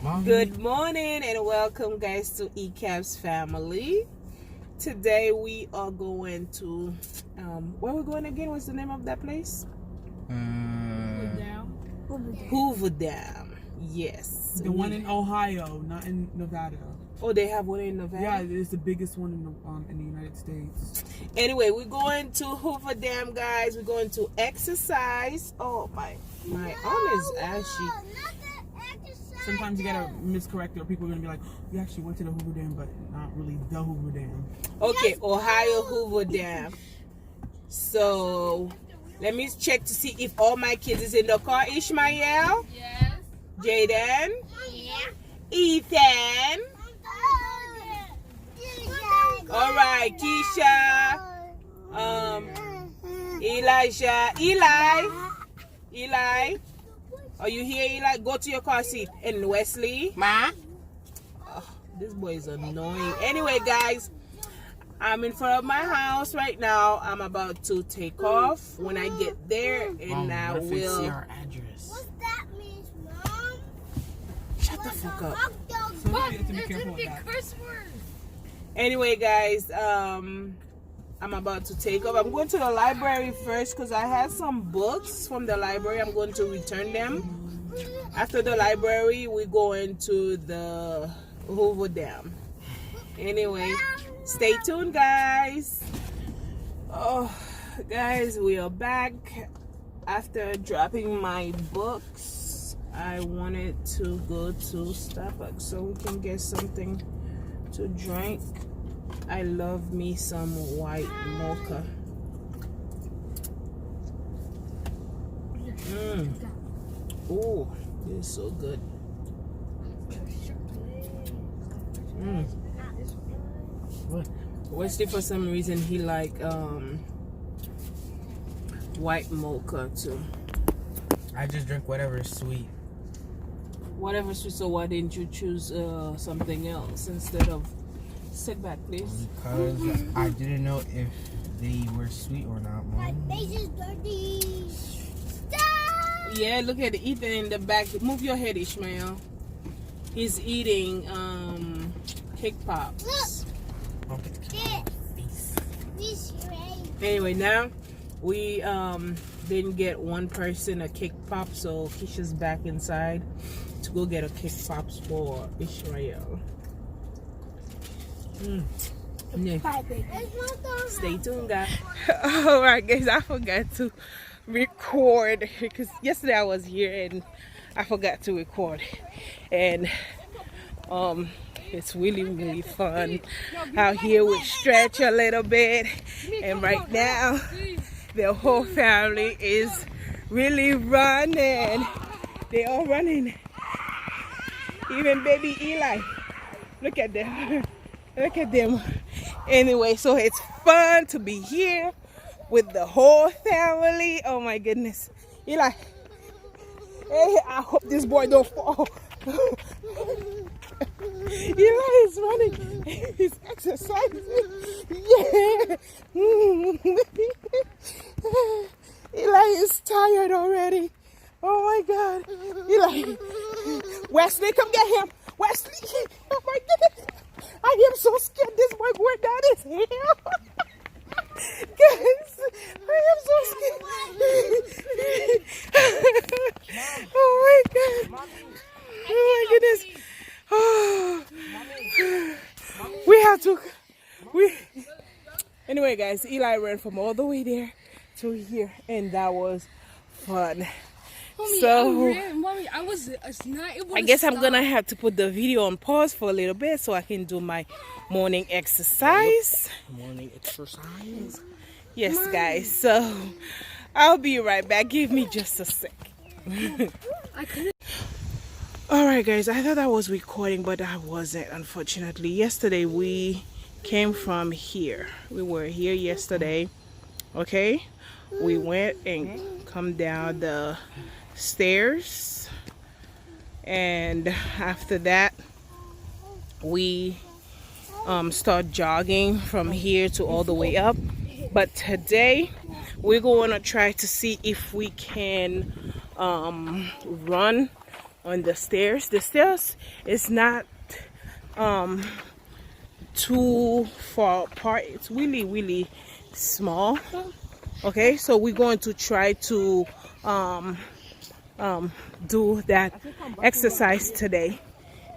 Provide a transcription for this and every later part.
Good morning and welcome guys to ECAP's family. Today we are going to where are we going again? What's the name of that place? Hoover Dam. Hoover Dam. Yes. The one in Ohio, not in Nevada. Oh, they have one in Nevada? Yeah, it's the biggest one in the United States. Anyway, we're going to Hoover Dam, guys. We're going to exercise. Oh, my arm is ashy. Sometimes you gotta miscorrect it, or people are gonna be like, "You actually went to the Hoover Dam, but not really the Hoover Dam." Okay, Ohio Hoover Dam. So let me check to see if all my kids is in the car. Ishmael? Yes. Jaden? Yeah. Ethan? All right, Keisha. Elijah. Eli. Are you here, Eli? Go to your car seat. And Wesley. Ma? Oh, this boy is annoying. Anyway, guys, I'm in front of my house right now. I'm about to take off. When I get there, and I will. See our address. What's that mean, Mom? Shut the fuck up. Mom, You have to be there's careful gonna be with that. curse words. Anyway, guys, I'm about to take off. I'm going to the library first because I had some books from the library. I'm going to return them. After the library, we're going to the Hoover Dam. Anyway, stay tuned, guys. Oh, guys, we are back. After dropping my books, I wanted to go to Starbucks so we can get something to drink. I love me some white mocha. Oh, this is so good. Wesley, for some reason, he like white mocha too. I just drink whatever is sweet. Whatever sweet. So why didn't you choose something else instead of? Sit back, please. Because I didn't know if they were sweet or not, My Mom. face is dirty. Stop! Yeah, look at Ethan in the back. Move your head, Ishmael. He's eating cake pops. This Anyway, now we didn't get one person a cake pop, so Keisha's back inside to go get a cake pops for Ishmael. Yeah. Stay tuned, guys. Alright, guys, I forgot to record because yesterday I was here and I forgot to record, and it's really fun out here. We stretch a little bit, and right now the whole family is really running. They are running, even baby Eli. Look at them. Look at them. Anyway, so it's fun to be here with the whole family. Oh my goodness. Eli. Hey, I hope this boy don't fall. Eli is running. He's exercising. Yeah. Eli is tired already. Oh my God. Eli. Wesley, come get him. Wesley. Oh my goodness. I am so scared this boy going down his hill. Guys, I am so scared. Oh my God. Oh my goodness. Oh. We have to. Anyway, guys, Eli ran from all the way there to here, and that was fun. Mommy, So Mommy, I was not able to I guess I'm stop. gonna have to put the video on pause for a little bit so I can do my morning exercise. Morning exercise. Yes, guys. So I'll be right back. Give me just a sec. I couldn't. All right, guys. I thought I was recording, but I wasn't. Unfortunately, yesterday we came from here. We were here yesterday. Okay, we went and come down the stairs, and after that we start jogging from here to all the way up. But today we're going to try to see if we can run on the stairs. The stairs is not too far apart. It's really small. Okay, so we're going to try to do that exercise today.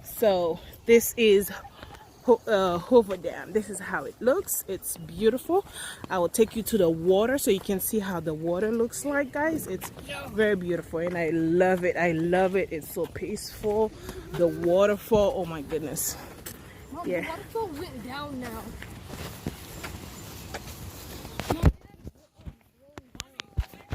So this is Hoover Dam. This is how it looks. It's beautiful. I will take you to the water so you can see how the water looks like, guys. It's very beautiful and I love it. I love it. It's so peaceful. The waterfall, oh my goodness. Mom, Yeah. the waterfall went down now.